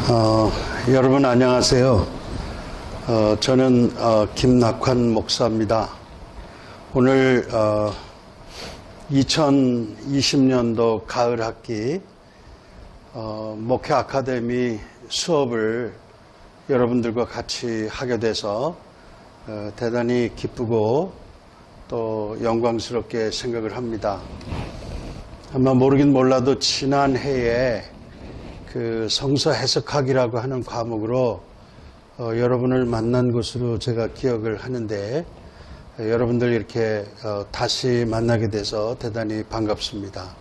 여러분 안녕하세요. 저는 김낙환 목사입니다. 오늘 2020년도 가을 학기 목회 아카데미 수업을 여러분들과 같이 하게 돼서 대단히 기쁘고 또 영광스럽게 생각을 합니다. 아마 모르긴 몰라도 지난 해에 그 성서 해석학이라고 하는 과목으로 여러분을 만난 것으로 제가 기억을 하는데 여러분들 이렇게 다시 만나게 돼서 대단히 반갑습니다.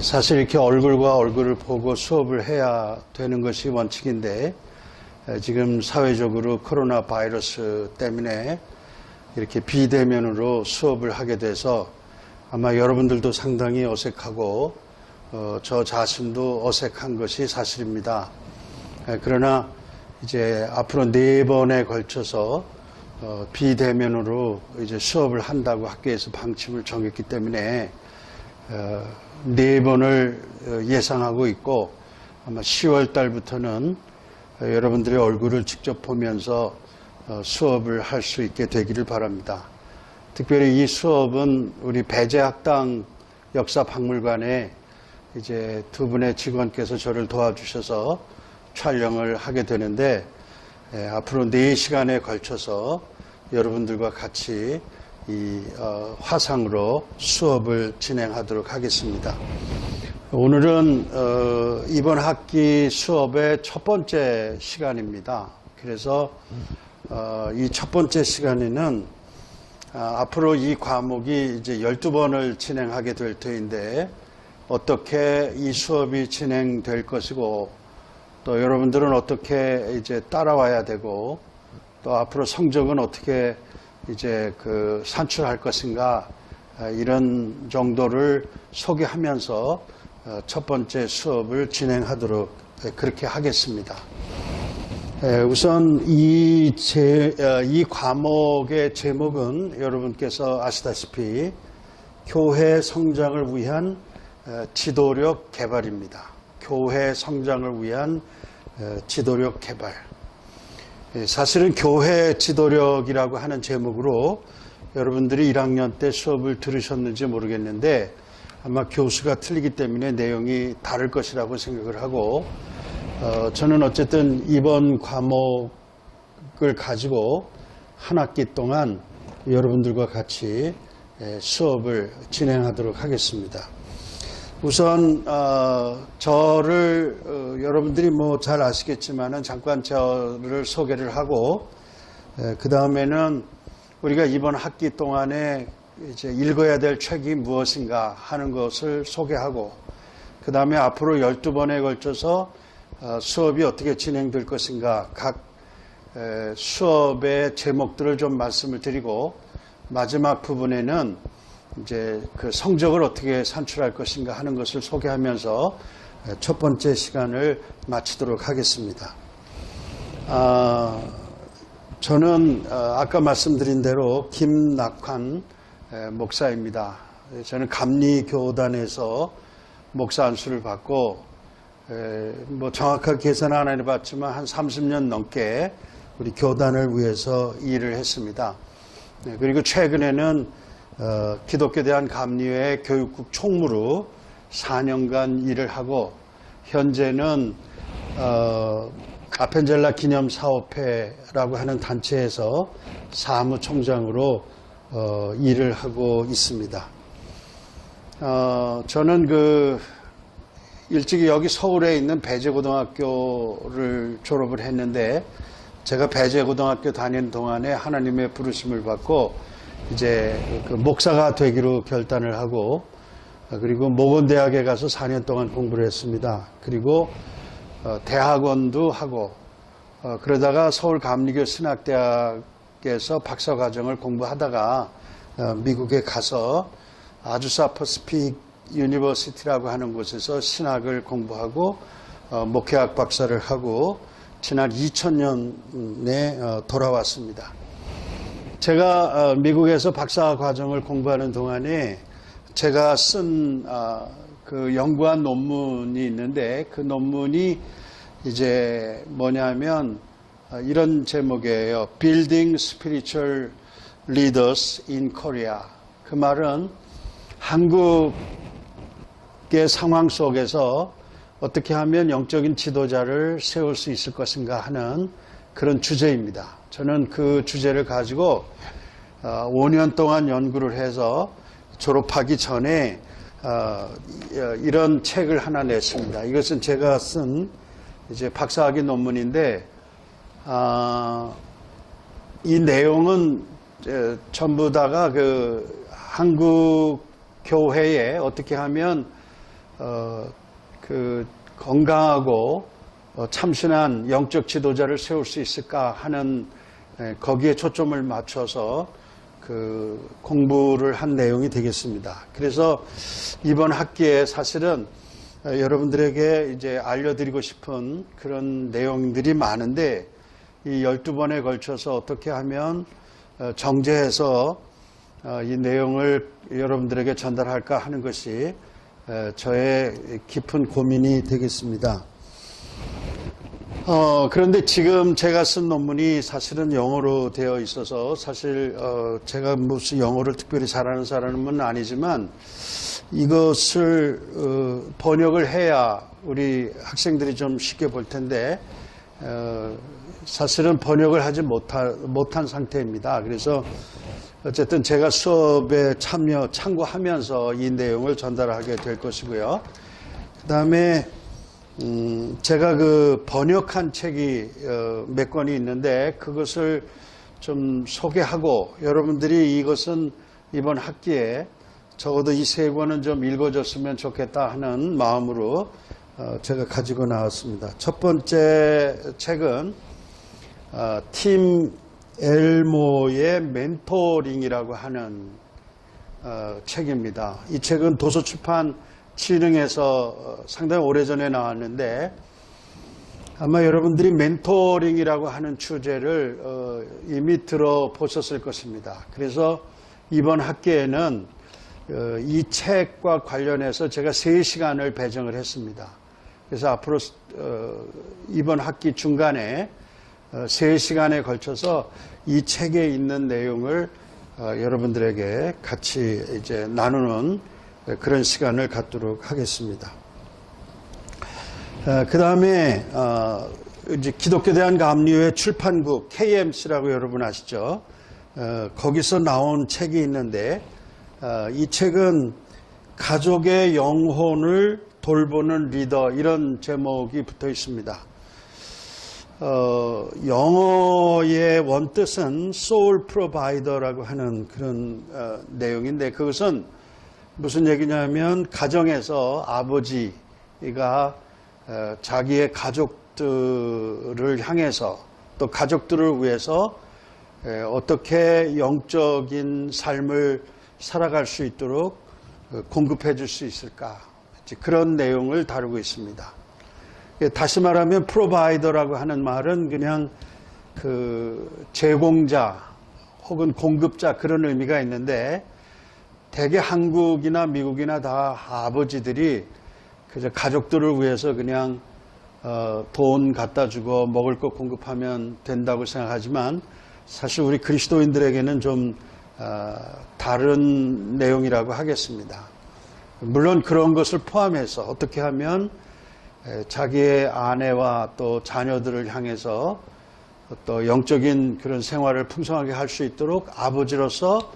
사실 이렇게 얼굴과 얼굴을 보고 수업을 해야 되는 것이 원칙인데 지금 사회적으로 코로나 바이러스 때문에 이렇게 비대면으로 수업을 하게 돼서 아마 여러분들도 상당히 어색하고 저 자신도 어색한 것이 사실입니다. 그러나 이제 앞으로 4번에 걸쳐서 비대면으로 이제 수업을 한다고 학교에서 방침을 정했기 때문에 4번을 예상하고 있고 아마 10월 달부터는 여러분들의 얼굴을 직접 보면서 수업을 할 수 있게 되기를 바랍니다. 특별히 이 수업은 우리 배재학당 역사박물관에 이제 두 분의 직원께서 저를 도와주셔서 촬영을 하게 되는데 앞으로 4시간에 걸쳐서 여러분들과 같이 이 화상으로 수업을 진행하도록 하겠습니다. 오늘은 이번 학기 수업의 첫 번째 시간입니다. 그래서 이 첫 번째 시간에는 앞으로 이 과목이 이제 12번을 진행하게 될 터인데 어떻게 이 수업이 진행될 것이고 또 여러분들은 어떻게 이제 따라와야 되고 또 앞으로 성적은 어떻게 이제 산출할 것인가 이런 정도를 소개하면서 첫 번째 수업을 진행하도록 그렇게 하겠습니다. 우선 이 과목의 제목은 여러분께서 아시다시피 교회 성장을 위한 지도력 개발입니다. 교회 성장을 위한 지도력 개발. 사실은 교회 지도력이라고 하는 제목으로 여러분들이 1학년 때 수업을 들으셨는지 모르겠는데 아마 교수가 틀리기 때문에 내용이 다를 것이라고 생각을 하고 저는 어쨌든 이번 과목을 가지고 한 학기 동안 여러분들과 같이 수업을 진행하도록 하겠습니다. 우선 저를 여러분들이 뭐 잘 아시겠지만은 잠깐 저를 소개를 하고 그 다음에는 우리가 이번 학기 동안에 이제 읽어야 될 책이 무엇인가 하는 것을 소개하고 그 다음에 앞으로 12번에 걸쳐서 수업이 어떻게 진행될 것인가 각 수업의 제목들을 좀 말씀을 드리고 마지막 부분에는 이제 그 성적을 어떻게 산출할 것인가 하는 것을 소개하면서 첫 번째 시간을 마치도록 하겠습니다. 저는 아까 말씀드린 대로 김낙환 목사입니다. 저는 감리교단에서 목사 안수를 받고 뭐 정확하게 계산 안 해봤지만 한 30년 넘게 우리 교단을 위해서 일을 했습니다. 그리고 최근에는 기독교 대한감리회 교육국 총무로 4년간 일을 하고 현재는 아펜젤라 기념사업회라고 하는 단체에서 사무총장으로 일을 하고 있습니다. 저는 일찍이 여기 서울에 있는 배재고등학교를 졸업을 했는데 제가 배재고등학교 다니는 동안에 하나님의 부르심을 받고 이제 목사가 되기로 결단을 하고 그리고 모건대학에 가서 4년 동안 공부를 했습니다. 그리고 대학원도 하고 그러다가 서울감리교 신학대학에서 박사과정을 공부하다가 미국에 가서 아주사 퍼시픽 유니버시티라고 하는 곳에서 신학을 공부하고 목회학 박사를 하고 지난 2000년에 돌아왔습니다. 제가 미국에서 박사 과정을 공부하는 동안에 제가 쓴 그 연구한 논문이 있는데 그 논문이 이제 뭐냐면 이런 제목이에요. Building Spiritual Leaders in Korea. 그 말은 한국의 상황 속에서 어떻게 하면 영적인 지도자를 세울 수 있을 것인가 하는 그런 주제입니다. 저는 그 주제를 가지고 5년 동안 연구를 해서 졸업하기 전에 이런 책을 하나 냈습니다. 이것은 제가 쓴 이제 박사학위 논문인데 이 내용은 전부 다가 그 한국 교회에 어떻게 하면 그 건강하고 참신한 영적 지도자를 세울 수 있을까 하는 거기에 초점을 맞춰서 그 공부를 한 내용이 되겠습니다. 그래서 이번 학기에 사실은 여러분들에게 이제 알려드리고 싶은 그런 내용들이 많은데 이 12번에 걸쳐서 어떻게 하면 정제해서 이 내용을 여러분들에게 전달할까 하는 것이 저의 깊은 고민이 되겠습니다. 그런데 지금 제가 쓴 논문이 사실은 영어로 되어 있어서 사실 제가 무슨 영어를 특별히 잘하는 사람은 아니지만 이것을 번역을 해야 우리 학생들이 좀 쉽게 볼 텐데 사실은 번역을 하지 못한 상태입니다. 그래서 어쨌든 제가 수업에 참고하면서 이 내용을 전달하게 될 것이고요. 그 다음에 제가 그 번역한 책이 몇 권이 있는데 그것을 좀 소개하고 여러분들이 이것은 이번 학기에 적어도 이 세 권은 좀 읽어줬으면 좋겠다 하는 마음으로 제가 가지고 나왔습니다. 첫 번째 책은 팀 엘모의 멘토링이라고 하는 책입니다. 이 책은 도서출판 진흥에서 상당히 오래전에 나왔는데 아마 여러분들이 멘토링이라고 하는 주제를 이미 들어보셨을 것입니다. 그래서 이번 학기에는 이 책과 관련해서 제가 3시간을 배정을 했습니다. 그래서 앞으로 이번 학기 중간에 3시간에 걸쳐서 이 책에 있는 내용을 여러분들에게 같이 이제 나누는 그런 시간을 갖도록 하겠습니다. 그 다음에 이제 기독교 대한감리회 출판국 KMC라고 여러분 아시죠? 거기서 나온 책이 있는데 이 책은 가족의 영혼을 돌보는 리더 이런 제목이 붙어 있습니다. 영어의 원뜻은 soul provider라고 하는 그런 내용인데 그것은 무슨 얘기냐면 가정에서 아버지가 자기의 가족들을 향해서 또 가족들을 위해서 어떻게 영적인 삶을 살아갈 수 있도록 공급해 줄 수 있을까 그런 내용을 다루고 있습니다. 다시 말하면 프로바이더라고 하는 말은 그냥 그 제공자 혹은 공급자 그런 의미가 있는데 대개 한국이나 미국이나 다 아버지들이 그저 가족들을 위해서 그냥 돈 갖다 주고 먹을 것 공급하면 된다고 생각하지만 사실 우리 그리스도인들에게는 좀 다른 내용이라고 하겠습니다. 물론 그런 것을 포함해서 어떻게 하면 자기의 아내와 또 자녀들을 향해서 또 영적인 그런 생활을 풍성하게 할 수 있도록 아버지로서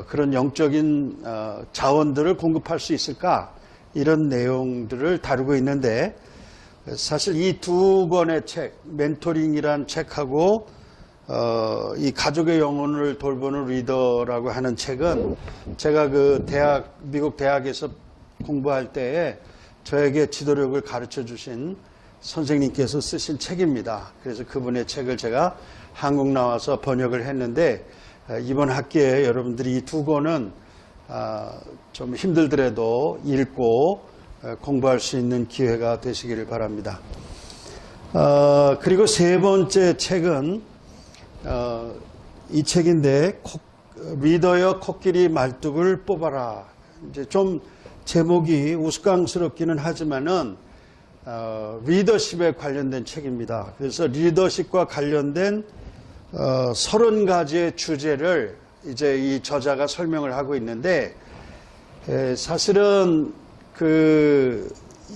그런 영적인 자원들을 공급할 수 있을까 이런 내용들을 다루고 있는데 사실 이 두 권의 책 멘토링이란 책하고 이 가족의 영혼을 돌보는 리더라고 하는 책은 제가 그 미국 대학에서 공부할 때에 저에게 지도력을 가르쳐 주신 선생님께서 쓰신 책입니다. 그래서 그분의 책을 제가 한국 나와서 번역을 했는데 이번 학기에 여러분들이 이 두 권은 좀 힘들더라도 읽고 공부할 수 있는 기회가 되시기를 바랍니다. 그리고 세 번째 책은 이 책인데 리더여 코끼리 말뚝을 뽑아라. 이제 좀 제목이 우스꽝스럽기는 하지만은 리더십에 관련된 책입니다. 그래서 리더십과 관련된 30가지의 주제를 이제 이 저자가 설명을 하고 있는데, 사실은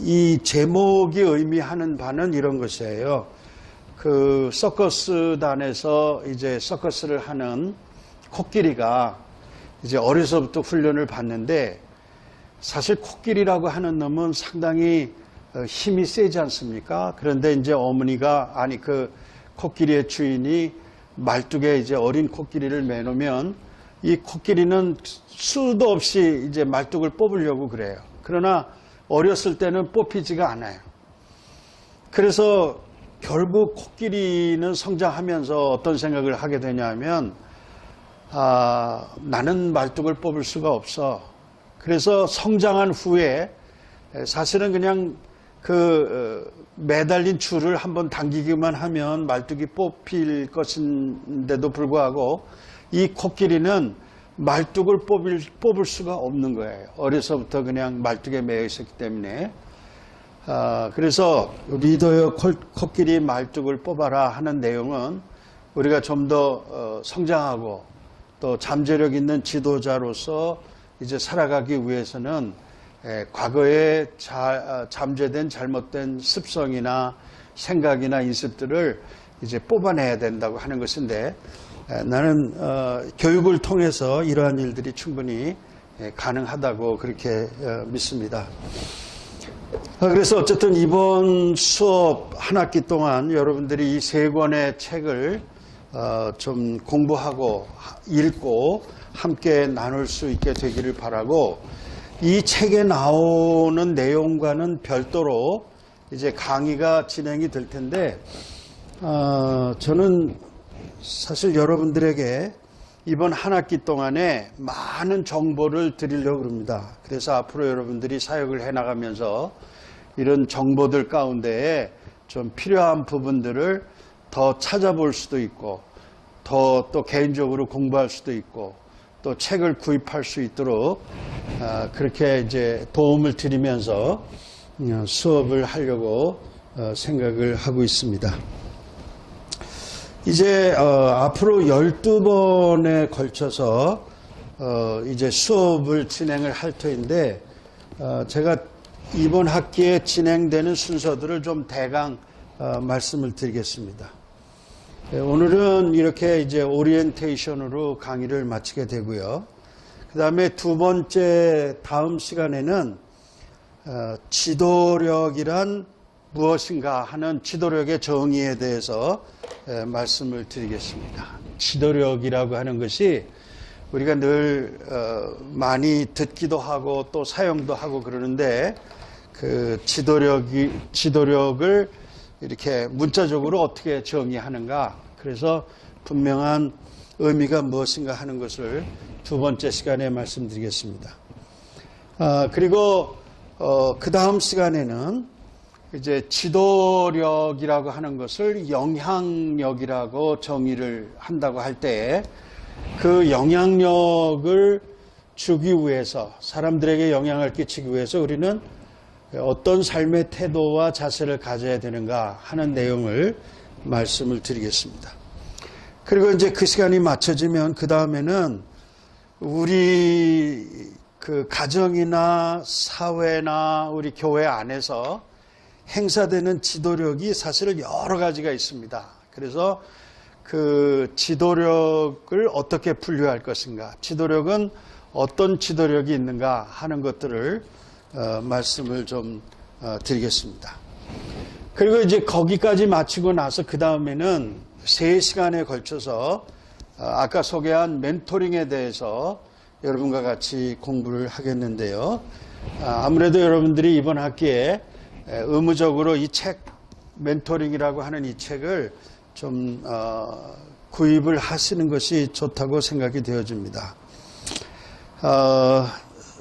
이 제목이 의미하는 바는 이런 것이에요. 그 서커스단에서 이제 서커스를 하는 코끼리가 이제 어려서부터 훈련을 받는데, 사실 코끼리라고 하는 놈은 상당히 힘이 세지 않습니까? 그런데 이제 어머니가, 그 코끼리의 주인이 말뚝에 이제 어린 코끼리를 매놓으면 이 코끼리는 수도 없이 이제 말뚝을 뽑으려고 그래요. 그러나 어렸을 때는 뽑히지가 않아요. 그래서 결국 코끼리는 성장하면서 어떤 생각을 하게 되냐면, 나는 말뚝을 뽑을 수가 없어. 그래서 성장한 후에 사실은 그냥 매달린 줄을 한번 당기기만 하면 말뚝이 뽑힐 것인데도 불구하고 이 코끼리는 말뚝을 뽑을 수가 없는 거예요. 어려서부터 그냥 말뚝에 매여 있었기 때문에. 그래서 리더여 코끼리 말뚝을 뽑아라 하는 내용은 우리가 좀 더 성장하고 또 잠재력 있는 지도자로서 이제 살아가기 위해서는 과거에 잠재된 잘못된 습성이나 생각이나 인습들을 이제 뽑아내야 된다고 하는 것인데, 나는 교육을 통해서 이러한 일들이 충분히 가능하다고 그렇게 믿습니다. 그래서 어쨌든 이번 수업 한 학기 동안 여러분들이 이 3권의 책을 좀 공부하고 읽고 함께 나눌 수 있게 되기를 바라고, 이 책에 나오는 내용과는 별도로 이제 강의가 진행이 될 텐데, 저는 사실 여러분들에게 이번 한 학기 동안에 많은 정보를 드리려고 합니다. 그래서 앞으로 여러분들이 사역을 해나가면서 이런 정보들 가운데에 좀 필요한 부분들을 더 찾아볼 수도 있고, 또 개인적으로 공부할 수도 있고, 또 책을 구입할 수 있도록 그렇게 이제 도움을 드리면서 수업을 하려고 생각을 하고 있습니다. 이제 앞으로 12번에 걸쳐서 이제 수업을 진행을 할 터인데, 제가 이번 학기에 진행되는 순서들을 좀 대강 말씀을 드리겠습니다. 오늘은 이렇게 이제 오리엔테이션으로 강의를 마치게 되고요. 그 다음에 두 번째 다음 시간에는 지도력이란 무엇인가 하는 지도력의 정의에 대해서 말씀을 드리겠습니다. 지도력이라고 하는 것이 우리가 늘 많이 듣기도 하고 또 사용도 하고 그러는데, 그 지도력을 이렇게 문자적으로 어떻게 정의하는가, 그래서 분명한 의미가 무엇인가 하는 것을 두 번째 시간에 말씀드리겠습니다. 그리고 그 다음 시간에는 이제 지도력이라고 하는 것을 영향력이라고 정의를 한다고 할 때, 그 영향력을 주기 위해서, 사람들에게 영향을 끼치기 위해서 우리는 어떤 삶의 태도와 자세를 가져야 되는가 하는 내용을 말씀을 드리겠습니다. 그리고 이제 그 시간이 맞춰지면 그 다음에는 우리 그 가정이나 사회나 우리 교회 안에서 행사되는 지도력이 사실은 여러 가지가 있습니다. 그래서 그 지도력을 어떻게 분류할 것인가, 지도력은 어떤 지도력이 있는가 하는 것들을 말씀을 좀 드리겠습니다. 그리고 이제 거기까지 마치고 나서 그 다음에는 3시간에 걸쳐서 아까 소개한 멘토링에 대해서 여러분과 같이 공부를 하겠는데요. 아무래도 여러분들이 이번 학기에 의무적으로 이 책, 멘토링이라고 하는 이 책을 좀 구입을 하시는 것이 좋다고 생각이 되어집니다.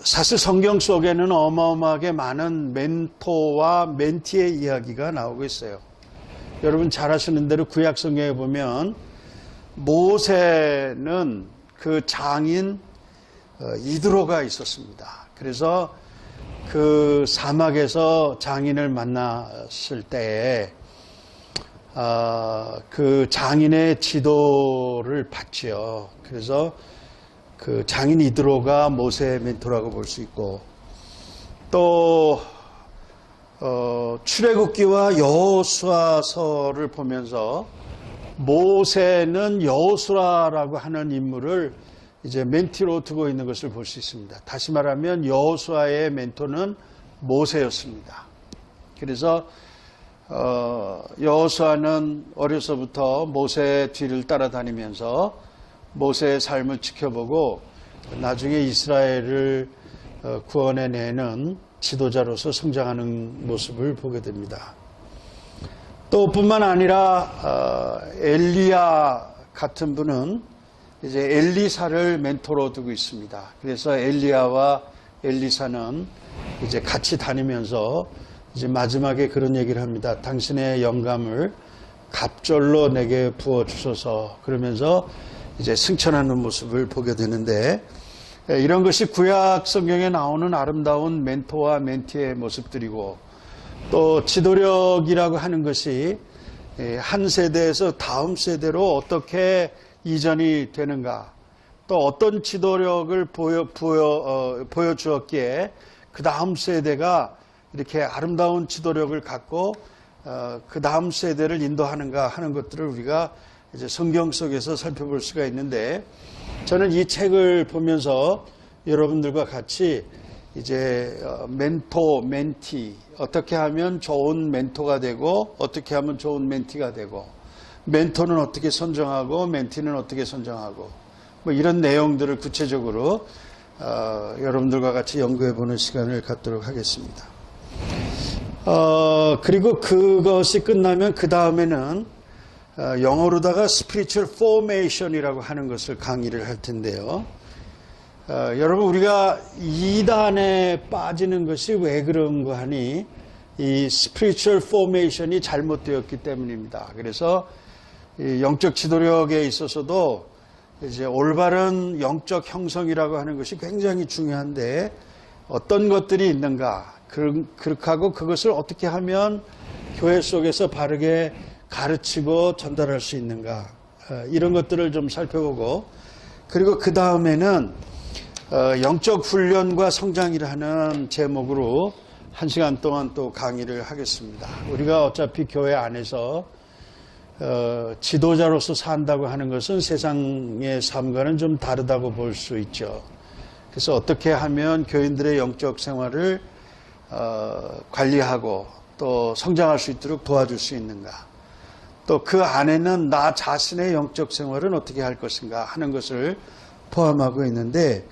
사실 성경 속에는 어마어마하게 많은 멘토와 멘티의 이야기가 나오고 있어요. 여러분 잘 아시는 대로 구약 성경에 보면 모세는 그 장인 이드로가 있었습니다. 그래서 그 사막에서 장인을 만났을 때에 그 장인의 지도를 받지요. 그래서 그 장인 이드로가 모세의 멘토라고 볼 수 있고, 또 출애굽기와 여호수아서를 보면서 모세는 여호수아라고 하는 인물을 이제 멘티로 두고 있는 것을 볼 수 있습니다. 다시 말하면 여호수아의 멘토는 모세였습니다. 그래서 여호수아는 어려서부터 모세의 뒤를 따라다니면서 모세의 삶을 지켜보고 나중에 이스라엘을 구원해내는 지도자로서 성장하는 모습을 보게 됩니다. 또 뿐만 아니라 엘리야 같은 분은 이제 엘리사를 멘토로 두고 있습니다. 그래서 엘리야와 엘리사는 이제 같이 다니면서 이제 마지막에 그런 얘기를 합니다. 당신의 영감을 갑절로 내게 부어 주소서. 그러면서 이제 승천하는 모습을 보게 되는데, 이런 것이 구약 성경에 나오는 아름다운 멘토와 멘티의 모습들이고, 또 지도력이라고 하는 것이 한 세대에서 다음 세대로 어떻게 이전이 되는가, 또 어떤 지도력을 보여주었기에 그 다음 세대가 이렇게 아름다운 지도력을 갖고 그 다음 세대를 인도하는가 하는 것들을 우리가 이제 성경 속에서 살펴볼 수가 있는데, 저는 이 책을 보면서 여러분들과 같이 이제 멘토, 멘티, 어떻게 하면 좋은 멘토가 되고 어떻게 하면 좋은 멘티가 되고, 멘토는 어떻게 선정하고 멘티는 어떻게 선정하고, 뭐 이런 내용들을 구체적으로 여러분들과 같이 연구해 보는 시간을 갖도록 하겠습니다. 그리고 그것이 끝나면 그 다음에는 영어로다가 spiritual formation이라고 하는 것을 강의를 할 텐데요. 여러분, 우리가 이단에 빠지는 것이 왜 그런가 하니 이 spiritual formation이 잘못되었기 때문입니다. 그래서 이 영적 지도력에 있어서도 이제 올바른 영적 형성이라고 하는 것이 굉장히 중요한데, 어떤 것들이 있는가, 그렇게 하고 그것을 어떻게 하면 교회 속에서 바르게 가르치고 전달할 수 있는가, 이런 것들을 좀 살펴보고, 그리고 그 다음에는 영적 훈련과 성장이라는 제목으로 1시간 동안 또 강의를 하겠습니다. 우리가 어차피 교회 안에서 지도자로서 산다고 하는 것은 세상의 삶과는 좀 다르다고 볼 수 있죠. 그래서 어떻게 하면 교인들의 영적 생활을 관리하고 또 성장할 수 있도록 도와줄 수 있는가, 또 그 안에는 나 자신의 영적 생활은 어떻게 할 것인가 하는 것을 포함하고 있는데,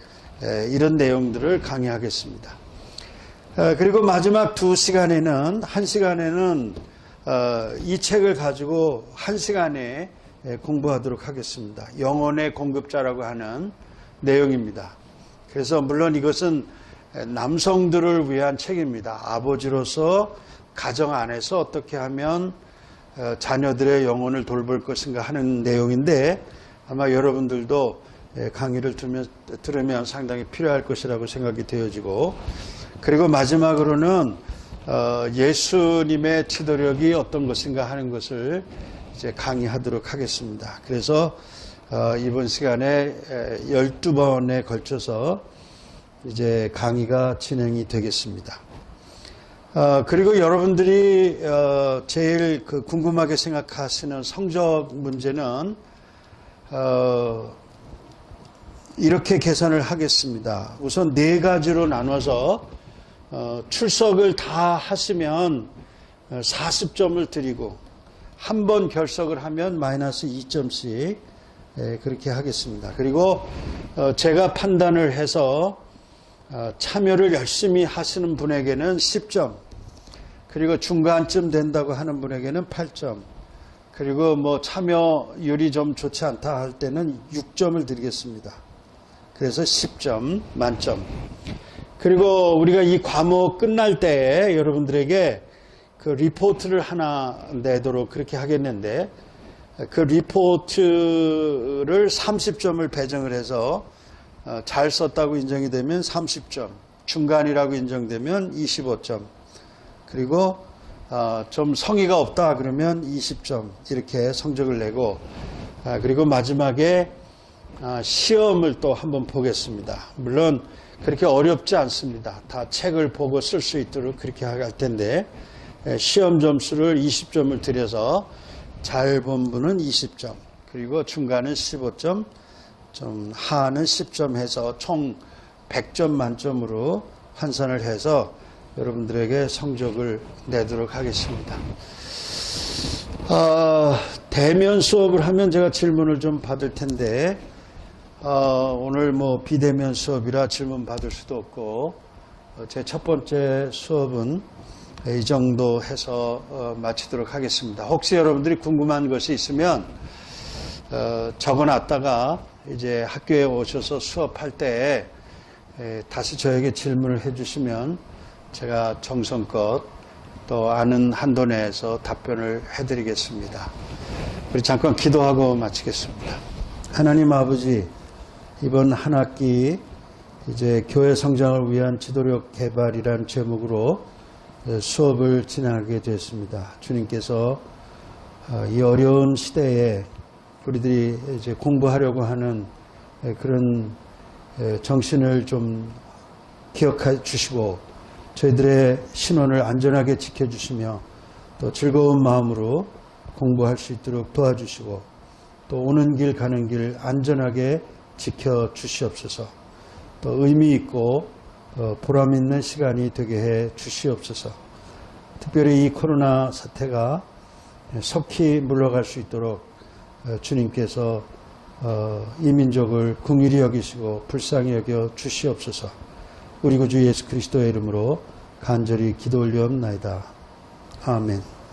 이런 내용들을 강의하겠습니다. 그리고 마지막 2시간에는, 1시간에는 이 책을 가지고 1시간에 공부하도록 하겠습니다. 영혼의 공급자라고 하는 내용입니다. 그래서 물론 이것은 남성들을 위한 책입니다. 아버지로서 가정 안에서 어떻게 하면 자녀들의 영혼을 돌볼 것인가 하는 내용인데, 아마 여러분들도 강의를 들으면 상당히 필요할 것이라고 생각이 되어지고, 그리고 마지막으로는 예수님의 지도력이 어떤 것인가 하는 것을 이제 강의하도록 하겠습니다. 그래서 이번 시간에 12번에 걸쳐서 이제 강의가 진행이 되겠습니다. 그리고 여러분들이 제일 궁금하게 생각하시는 성적 문제는 이렇게 계산을 하겠습니다. 우선 4가지로 나눠서 출석을 다 하시면 40점을 드리고, 한 번 결석을 하면 마이너스 2점씩 그렇게 하겠습니다. 그리고 제가 판단을 해서 참여를 열심히 하시는 분에게는 10점, 그리고 중간쯤 된다고 하는 분에게는 8점, 그리고 뭐 참여율이 좀 좋지 않다 할 때는 6점을 드리겠습니다. 그래서 10점 만점. 그리고 우리가 이 과목 끝날 때 여러분들에게 그 리포트를 하나 내도록 그렇게 하겠는데, 그 리포트를 30점을 배정을 해서 잘 썼다고 인정이 되면 30점, 중간이라고 인정되면 25점. 그리고 좀 성의가 없다 그러면 20점 이렇게 성적을 내고 그리고 마지막에 시험을 또 한번 보겠습니다. 물론 그렇게 어렵지 않습니다. 다 책을 보고 쓸 수 있도록 그렇게 할 텐데 시험 점수를 20점을 드려서 잘 본 분은 20점 그리고 중간은 15점 좀 하는 10점 해서 총 100점 만점으로 환산을 해서 여러분들에게 성적을 내도록 하겠습니다. 대면 수업을 하면 제가 질문을 좀 받을 텐데 오늘 뭐 비대면 수업이라 질문 받을 수도 없고 제 첫 번째 수업은 이 정도 해서 마치도록 하겠습니다. 혹시 여러분들이 궁금한 것이 있으면 적어놨다가 이제 학교에 오셔서 수업할 때 다시 저에게 질문을 해주시면 제가 정성껏 또 아는 한도 내에서 답변을 해드리겠습니다. 우리 잠깐 기도하고 마치겠습니다. 하나님 아버지, 이번 한 학기 이제 교회 성장을 위한 지도력 개발이란 제목으로 수업을 진행하게 되었습니다. 주님께서 이 어려운 시대에 우리들이 이제 공부하려고 하는 그런 정신을 좀 기억해 주시고 저희들의 신원을 안전하게 지켜주시며 또 즐거운 마음으로 공부할 수 있도록 도와주시고 또 오는 길 가는 길 안전하게 지켜주시옵소서. 또 의미 있고 보람 있는 시간이 되게 해 주시옵소서. 특별히 이 코로나 사태가 속히 물러갈 수 있도록 주님께서 이 민족을 긍휼히 여기시고 불쌍히 여겨 주시옵소서. 우리 구주 예수 그리스도의 이름으로 간절히 기도 올리옵나이다. 아멘.